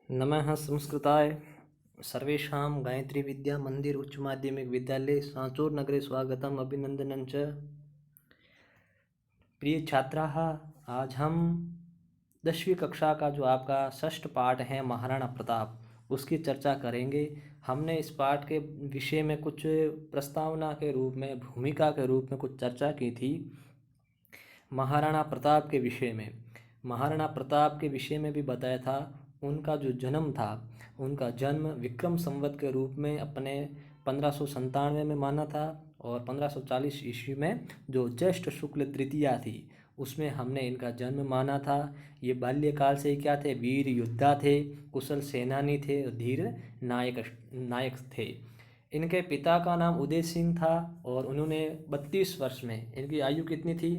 नमः संस्कृताय। सर्वेषां गायत्री विद्या मंदिर उच्च माध्यमिक विद्यालय सांचौर नगरे स्वागतम अभिनंदनं च। प्रिय छात्राः, आज हम 10वीं कक्षा का जो आपका षष्ठ पाठ है महाराणा प्रताप, उसकी चर्चा करेंगे। हमने इस पाठ के विषय में कुछ प्रस्तावना के रूप में, भूमिका के रूप में कुछ चर्चा की थी महाराणा प्रताप के विषय में। महाराणा प्रताप के विषय में भी बताया था उनका जो जन्म था, उनका जन्म विक्रम संवत के रूप में अपने 1597 में माना था और 1540 ईस्वी में जो ज्येष्ठ शुक्ल तृतीया थी उसमें हमने इनका जन्म माना था। ये बाल्यकाल से ही क्या थे? वीर योद्धा थे, कुशल सेनानी थे, धीर नायक थे। इनके पिता का नाम उदय सिंह था और उन्होंने 32 वर्ष में, इनकी आयु कितनी थी?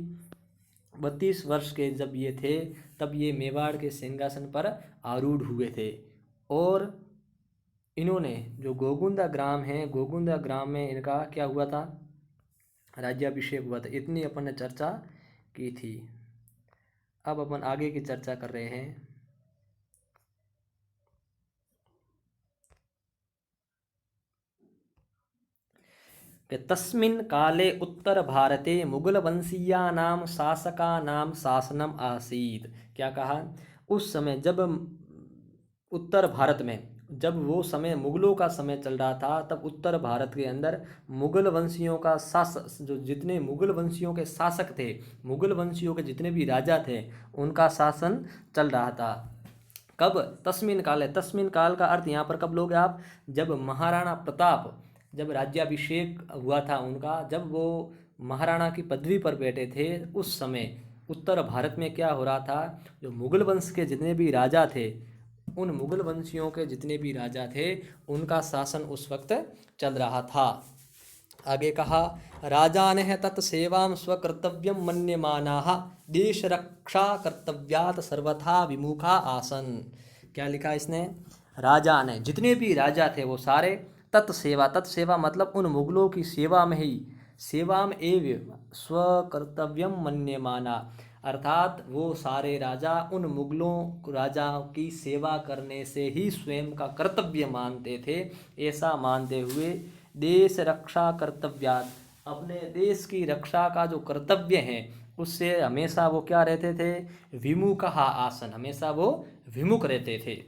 32 वर्ष के जब ये थे तब ये मेवाड़ के सिंहासन पर आरूढ़ हुए थे। और इन्होंने जो गोगुंदा ग्राम है, गोगुंदा ग्राम में इनका क्या हुआ था? राज्याभिषेक हुआ था। इतनी अपन ने चर्चा की थी। अब अपन आगे की चर्चा कर रहे हैं। तस्मिन् काले उत्तर भारते मुगलवंशीयानां शासकानां शासनम आसीत्। क्या कहा? उस समय जब उत्तर भारत में, जब वो समय मुगलों का समय चल रहा था, तब उत्तर भारत के अंदर मुगल वंशियों का शासक, जो जितने मुगल वंशियों के शासक थे, मुगल वंशियों के जितने भी राजा थे, उनका शासन चल रहा था। कब? तस्मिन काल है। तस्मिन काल का अर्थ यहाँ पर कब लोगे आप? जब महाराणा प्रताप, जब राज्याभिषेक हुआ था उनका, जब वो महाराणा की पदवी पर बैठे थे, उस समय उत्तर भारत में क्या हो रहा था? जो मुगल वंश के जितने भी राजा थे, उन मुगल वंशियों के जितने भी राजा थे, उनका शासन उस वक्त चल रहा था। आगे कहा, राजानः तत्सेवां स्वकर्तव्यं मन्यमानाः देश रक्षा कर्तव्यात् सर्वथा विमुखा आसन। क्या लिखा इसने? राजा ने, जितने भी राजा थे वो सारे तत्सेवा, तत्सेवा मतलब उन मुगलों की सेवा में ही, सेवा में एव स्वकर्तव्यम मन्यमाना, अर्थात वो सारे राजा उन मुगलों राजाओं की सेवा करने से ही स्वयं का कर्तव्य मानते थे। ऐसा मानते हुए देश रक्षा कर्तव्यात्, अपने देश की रक्षा का जो कर्तव्य है उससे हमेशा वो क्या रहते थे? विमुखः आसन, हमेशा वो विमुख रहते थे।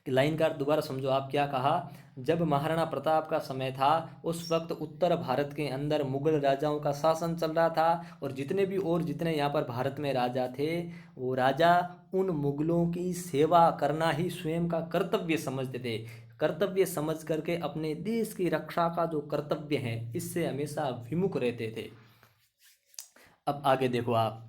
लाइन का दोबारा समझो आप। क्या कहा? जब महाराणा प्रताप का समय था, उस वक्त उत्तर भारत के अंदर मुगल राजाओं का शासन चल रहा था और जितने यहाँ पर भारत में राजा थे, वो राजा उन मुगलों की सेवा करना ही स्वयं का कर्तव्य समझते थे। कर्तव्य समझ करके अपने देश की रक्षा का जो कर्तव्य है, इससे हमेशा विमुख रहते थे। अब आगे देखो आप।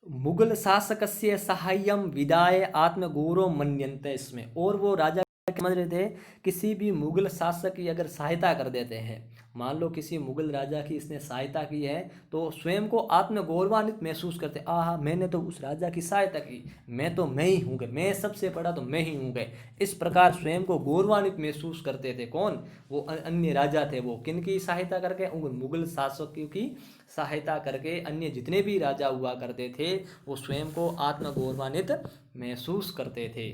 मुगल शासकस्य साहाय्यम विदाय आत्मगौरव मन्यन्ते इसमें, और वो राजा क्या समझ रहे थे? किसी भी मुगल शासक की अगर सहायता कर देते हैं, मान लो किसी मुगल राजा की इसने सहायता की है, तो स्वयं को आत्मगौरवान्वित महसूस करते, आहा मैंने तो उस राजा की सहायता की, मैं ही हूँ, मैं सबसे बड़ा तो मैं ही हूँ। इस प्रकार स्वयं को गौरवान्वित महसूस करते थे। कौन? वो अन्य राजा थे। वो किन की सहायता करके? उन मुगल शासकों की सहायता करके अन्य जितने भी राजा हुआ करते थे, वो स्वयं को आत्मगौरवान्वित महसूस करते थे।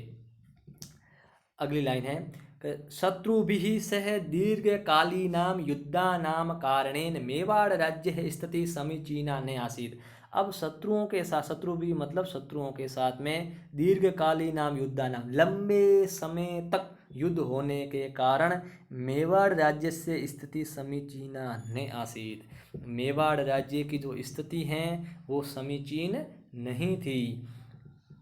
अगली लाइन है, शत्रुभिः सह दीर्घकालीनां युद्धानां कारणेन मेवाड़ राज्य स्थिति समीचीना न आसीत्। अब शत्रुओं के साथ, शत्रु भी मतलब शत्रुओं के साथ में दीर्घकालीनां युद्धानां, लंबे समय तक युद्ध होने के कारण मेवाड़ राज्य से स्थिति समीचीना न आसीत्। मेवाड़ राज्य की जो स्थिति है वो समीचीन नहीं थी।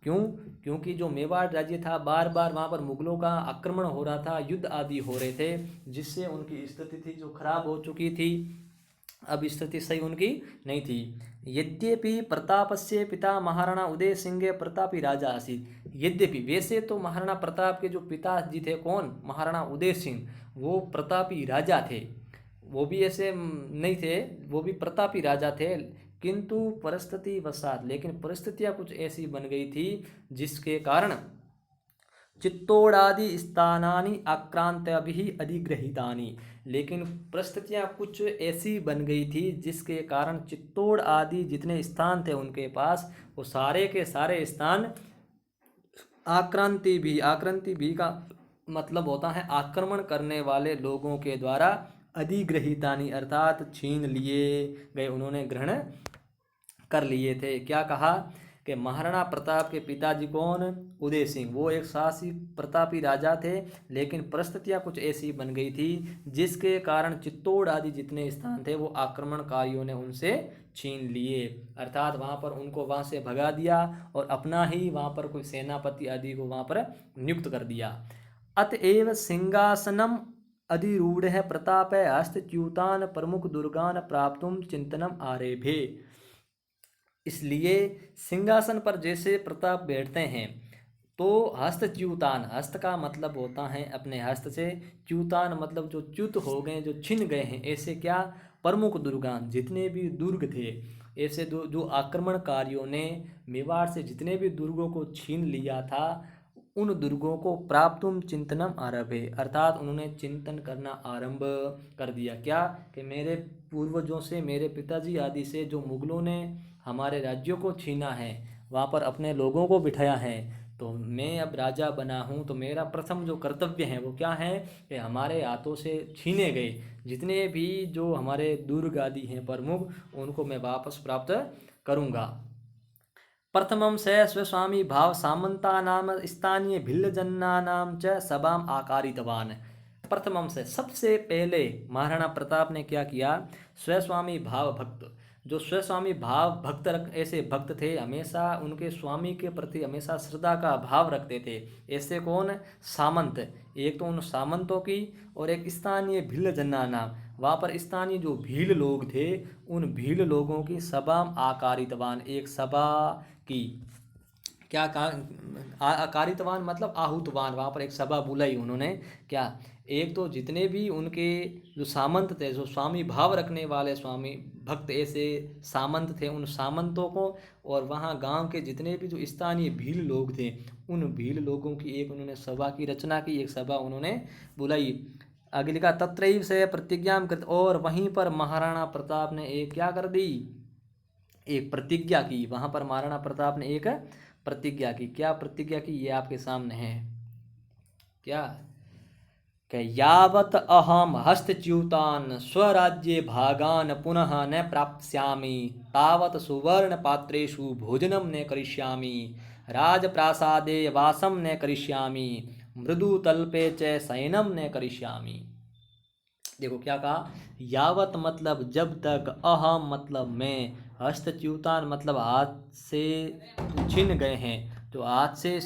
क्यों? क्योंकि जो मेवाड़ राज्य था, बार बार वहाँ पर मुगलों का आक्रमण हो रहा था, युद्ध आदि हो रहे थे, जिससे उनकी स्थिति थी जो खराब हो चुकी थी। अब स्थिति सही उनकी नहीं थी। यद्यपि प्रतापस्य पिता महाराणा उदय सिंह प्रतापी राजा आसीत्। यद्यपि, वैसे तो महाराणा प्रताप के जो पिताजी थे, कौन? महाराणा उदय सिंह, वो प्रतापी राजा थे। वो भी ऐसे नहीं थे, वो भी प्रतापी राजा थे, किंतु परिस्थिति वशात, लेकिन परिस्थितियां कुछ ऐसी बन गई थी जिसके कारण चित्तौड़ादि स्थानानि आक्रांतभिः अधिगृहीतानि, लेकिन परिस्थितियां कुछ ऐसी बन गई थी जिसके कारण चित्तौड़ आदि जितने स्थान थे उनके पास, वो सारे के सारे स्थान आक्रांति भी का मतलब होता है आक्रमण करने वाले लोगों के द्वारा अधिग्रहितानि अर्थात छीन लिए गए, उन्होंने ग्रहण कर लिए थे। क्या कहा कि महाराणा प्रताप के पिताजी कौन, उदय सिंह, वो एक साहसी प्रतापी राजा थे, लेकिन परिस्थितियां कुछ ऐसी बन गई थी जिसके कारण चित्तौड़ आदि जितने स्थान थे वो आक्रमणकारियों ने उनसे छीन लिए, अर्थात वहाँ पर उनको वहाँ से भगा दिया और अपना ही वहाँ पर कोई सेनापति आदि को वहाँ पर नियुक्त कर दिया। अतएव सिंहासनम अधिरूढ़ प्रताप हस्तच्युतान प्रमुख दुर्गान प्राप्तुम चिंतनम आरेभे। इसलिए सिंहासन पर जैसे प्रताप बैठते हैं तो हस्तच्युतान, हस्त का मतलब होता है अपने हस्त से, च्युतान मतलब जो च्युत हो गए, जो छिन गए हैं, ऐसे क्या प्रमुख दुर्गान, जितने भी दुर्ग थे, ऐसे जो आक्रमणकारियों ने मेवाड़ से जितने भी दुर्गों को छीन लिया था, उन दुर्गों को प्राप्तुम चिंतनम आरभे, अर्थात उन्होंने चिंतन करना आरंभ कर दिया। क्या कि मेरे पूर्वजों से, मेरे पिताजी आदि से जो मुगलों ने हमारे राज्यों को छीना है, वहाँ पर अपने लोगों को बिठाया है, तो मैं अब राजा बना हूँ तो मेरा प्रथम जो कर्तव्य है वो क्या है कि हमारे हाथों से छीने गए जितने भी जो हमारे दुर्ग आदि हैं प्रमुख, उनको मैं वापस प्राप्त करूँगा। प्रथमं से स्वस्वामी भाव सामंतानाम स्थानीय भिल्लजन्नानाम च सभाम आकारितवान। प्रथमम से सबसे पहले महाराणा प्रताप ने क्या किया, स्वस्वामी भाव भक्त, जो स्वस्वामी भाव भक्त ऐसे भक्त थे, हमेशा उनके स्वामी के प्रति हमेशा श्रद्धा का भाव रखते थे, ऐसे कौन, सामंत, एक तो उन सामंतों की और एक स्थानीय भिल्ल जन्ना नाम, वहाँ पर स्थानीय जो भील लोग थे उन भील लोगों की सभा आकारितवान, एक सभा की, क्या कहा आकारितवान मतलब आहूतवान, वहाँ पर एक सभा बुलाई उन्होंने। क्या, एक तो जितने भी उनके जो सामंत थे, जो स्वामी भाव रखने वाले स्वामी भक्त ऐसे सामंत थे, उन सामंतों को, और वहाँ गांव के जितने भी जो स्थानीय भील लोग थे उन भील लोगों की एक उन्होंने सभा की रचना की, एक सभा उन्होंने बुलाई। आगे लिखा तत्रैव से प्रतिज्ञा कृत, और वहीं पर महाराणा प्रताप ने एक क्या कर दी, एक प्रतिज्ञा की, वहाँ पर महाराणा प्रताप ने एक प्रतिज्ञा की। क्या प्रतिज्ञा की, ये आपके सामने है। क्या कि यावत अहम हस्तच्युतान स्वराज्ये भागान पुनः न प्राप्स्यामि तावत सुवर्ण पात्रेषु भोजनम न करिष्यामि राजप्रासादे वासम न करिष्यामि मृदुतल्पे च शयनम न करिष्यामि। देखो क्या कहा, यावत मतलब जब तक, अहम मतलब मैं, हस्तच्युतान मतलब हाथ से छीन गए हैं, जो हाथ से